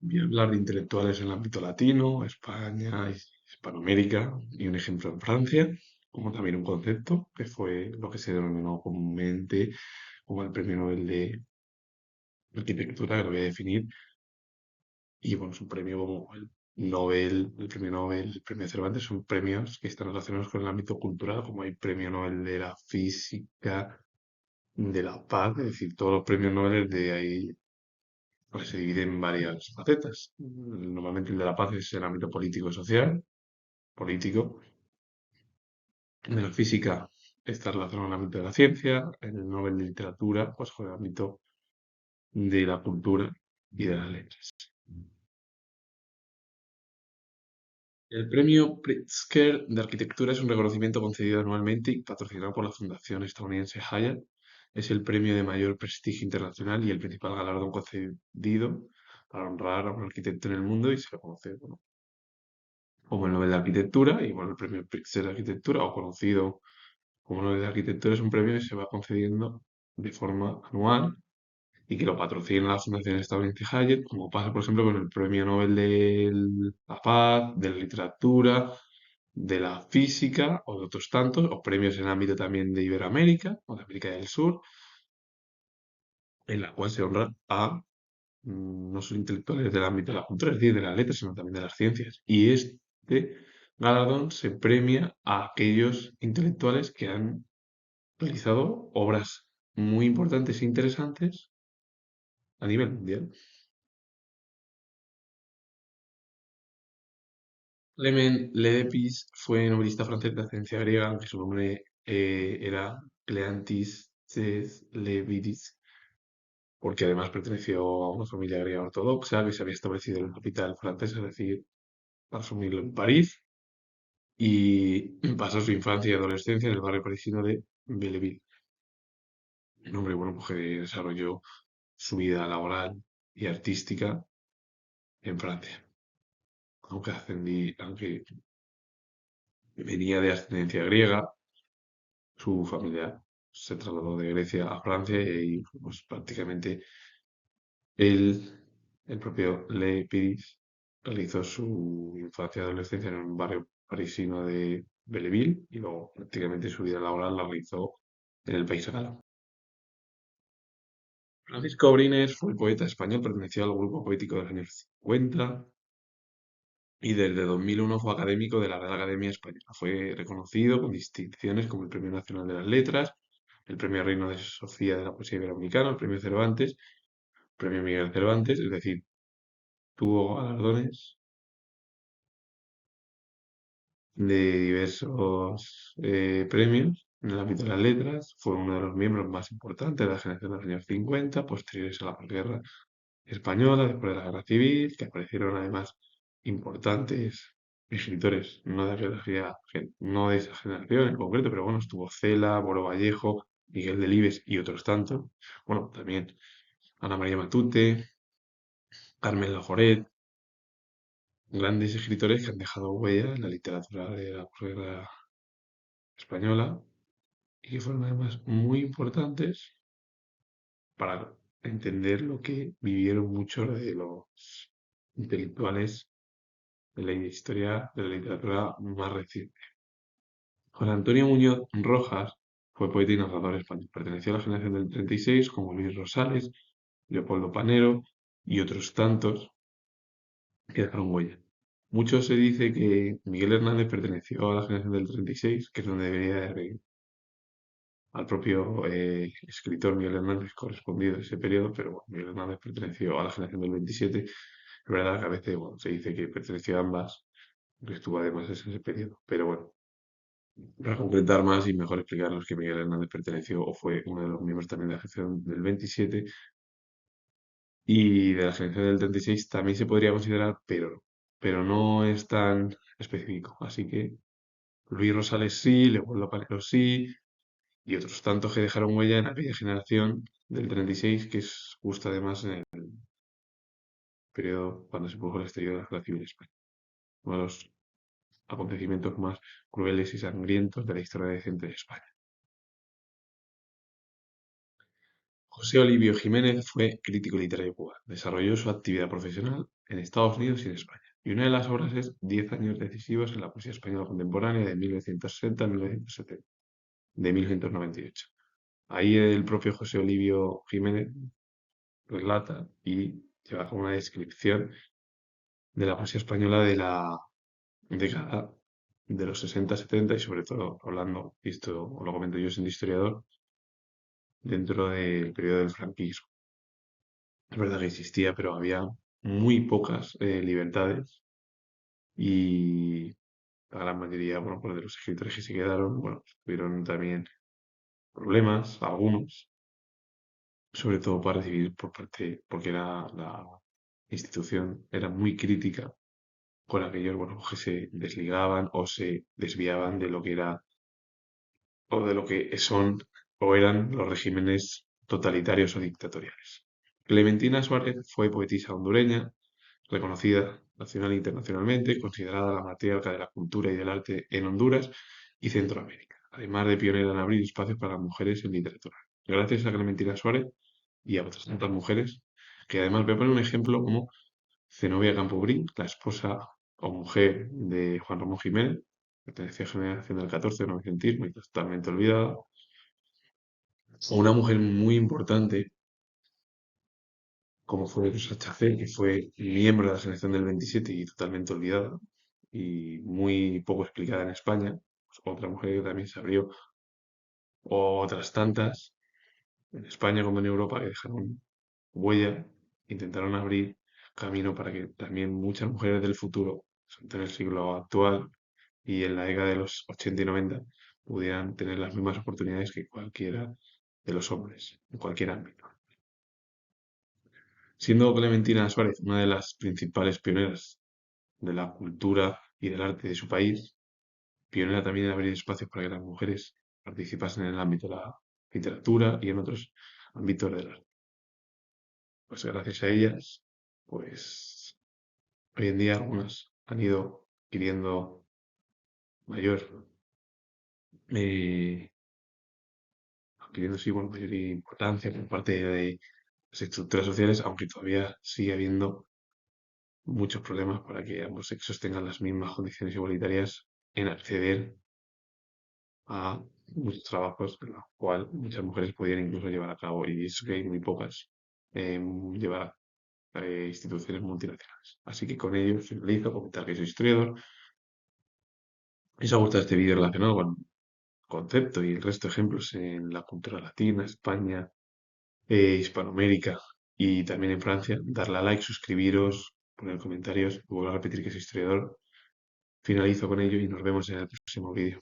Voy a hablar de intelectuales en el ámbito latino, España, Hispanoamérica y un ejemplo en Francia, como también un concepto que fue lo que se denominó comúnmente como el Premio Nobel de Arquitectura, que lo voy a definir. Y bueno, es un premio como el Nobel, el Premio Nobel, el Premio Cervantes, son premios que están relacionados con el ámbito cultural, como hay Premio Nobel de la Física, de la Paz, es decir, todos los premios Nobel de ahí pues, se divide en varias facetas. Normalmente el de la paz es el ámbito político y social, político. De la física está relacionado con el ámbito de la ciencia. El Nobel de Literatura, pues con el ámbito de la cultura y de las letras. El premio Pritzker de Arquitectura es un reconocimiento concedido anualmente y patrocinado por la Fundación estadounidense Hyatt. Es el premio de mayor prestigio internacional y el principal galardón concedido para honrar a un arquitecto en el mundo y se le conoce, bueno, como el Nobel de Arquitectura y bueno, el premio Pritzker de Arquitectura o conocido como Nobel de Arquitectura es un premio que se va concediendo de forma anual y que lo patrocina la Fundación Estadounidense Hyatt, como pasa por ejemplo con el Premio Nobel de la Paz, de la Literatura, de la Física o de otros tantos, o premios en el ámbito también de Iberoamérica o de América del Sur, en la cual se honra a no solo intelectuales del ámbito de la cultura, es decir, de las letras, sino también de las ciencias. Y este galardón se premia a aquellos intelectuales que han realizado obras muy importantes e interesantes a nivel mundial. Clement Lepis fue novelista francés de ascendencia griega, aunque su nombre era Cleantis Levidis, porque además perteneció a una familia griega ortodoxa que se había establecido en la capital francesa, es decir, para asumirlo en París, y pasó su infancia y adolescencia en el barrio parisino de Belleville. Un hombre, bueno, pues que desarrolló su vida laboral y artística en Francia, aunque venía de ascendencia griega, su familia se trasladó de Grecia a Francia y pues prácticamente él, el propio Le Piris, realizó su infancia y adolescencia en un barrio parisino de Belleville y luego prácticamente su vida laboral la realizó en el país catalán. Francisco Abrines fue poeta español, perteneció al grupo poético de los años 50 y desde 2001 fue académico de la Real Academia Española. Fue reconocido con distinciones como el Premio Nacional de las Letras, el Premio Reina de Sofía de la Poesía Iberoamericana, el Premio Cervantes, Premio Miguel Cervantes, es decir, tuvo galardones de diversos premios en el ámbito de las letras. Fue uno de los miembros más importantes de la generación de los años 50, posteriores a la posguerra española, después de la guerra civil, que aparecieron además importantes escritores, no de esa generación en concreto, pero bueno, estuvo Cela, Boro Vallejo, Miguel Delibes y otros tantos. Bueno, también Ana María Matute, Carmen Laforet, grandes escritores que han dejado huella en la literatura de la posguerra española y que fueron además muy importantes para entender lo que vivieron muchos de los intelectuales de la historia de la literatura más reciente. Juan Antonio Muñoz Rojas fue poeta y narrador español. Perteneció a la generación del 36, como Luis Rosales, Leopoldo Panero y otros tantos que dejaron huella. Mucho se dice que Miguel Hernández perteneció a la generación del 36, que es donde debería haber al propio escritor Miguel Hernández correspondido a ese periodo, pero bueno, Miguel Hernández perteneció a la generación del 27. Es verdad que a veces bueno, se dice que perteneció a ambas, que estuvo además en ese periodo. Pero bueno, para concretar más y mejor explicarnos que Miguel Hernández perteneció o fue uno de los miembros también de la generación del 27 y de la generación del 36 también se podría considerar, pero no es tan específico. Así que Luis Rosales sí, Leopoldo Palero sí, y otros tantos que dejaron huella en aquella generación del 36, que es justo además en el periodo cuando se produjo el estallido de la Guerra Civil Española. Uno de los acontecimientos más crueles y sangrientos de la historia reciente de España. José Olivio Jiménez fue crítico literario cubano. Desarrolló su actividad profesional en Estados Unidos y en España. Y una de las obras es 10 años decisivos en la poesía española contemporánea de 1960 a 1970, de 1998. Ahí el propio José Olivio Jiménez relata y lleva como una descripción de la poesía española de la década de los 60-70 y sobre todo hablando, y esto lo comento yo siendo historiador, dentro del periodo del franquismo. Es verdad que existía, pero había muy pocas libertades y la gran mayoría, bueno, pues de los escritores que se quedaron, bueno, pues tuvieron también problemas, algunos, sobre todo para recibir por parte, porque la institución era muy crítica con aquellos, bueno, que se desligaban o se desviaban de lo que era o de lo que son o eran los regímenes totalitarios o dictatoriales. Clementina Suárez fue poetisa hondureña, reconocida nacional e internacionalmente, considerada la matriarca de la cultura y del arte en Honduras y Centroamérica, además de pionera en abrir espacios para las mujeres en literatura. Gracias a Clementina Suárez y a otras tantas mujeres, que además voy a poner un ejemplo como Zenobia Campoubrí, la esposa o mujer de Juan Ramón Jiménez, pertenecía a la generación del 14 del novecentismo y totalmente olvidada, o una mujer muy importante como fue Rosa Chacé, que fue miembro de la selección del 27 y totalmente olvidada y muy poco explicada en España. Pues otra mujer que también se abrió, o otras tantas en España como en Europa que dejaron huella, intentaron abrir camino para que también muchas mujeres del futuro, sobre todo en el siglo actual y en la década de los 80 y 90, pudieran tener las mismas oportunidades que cualquiera de los hombres, en cualquier ámbito. Siendo Clementina Suárez una de las principales pioneras de la cultura y del arte de su país, pionera también en abrir espacios para que las mujeres participasen en el ámbito de la literatura y en otros ámbitos del arte. Pues gracias a ellas, pues hoy en día algunas han ido adquiriendo mayor, eh, adquiriendo sí, bueno, mayor importancia por parte de las estructuras sociales, aunque todavía sigue habiendo muchos problemas para que ambos sexos tengan las mismas condiciones igualitarias en acceder a muchos trabajos en los cuales muchas mujeres podían incluso llevar a cabo, y es que hay muy pocas, llevar instituciones multinacionales. Así que con ello finalizo, comentar que soy historiador. Si os ha gustado este vídeo relacionado con el concepto y el resto de ejemplos en la cultura latina, España, Hispanoamérica y también en Francia, darle a like, suscribiros, poner comentarios, y vuelvo a repetir que soy historiador. Finalizo con ello y nos vemos en el próximo vídeo.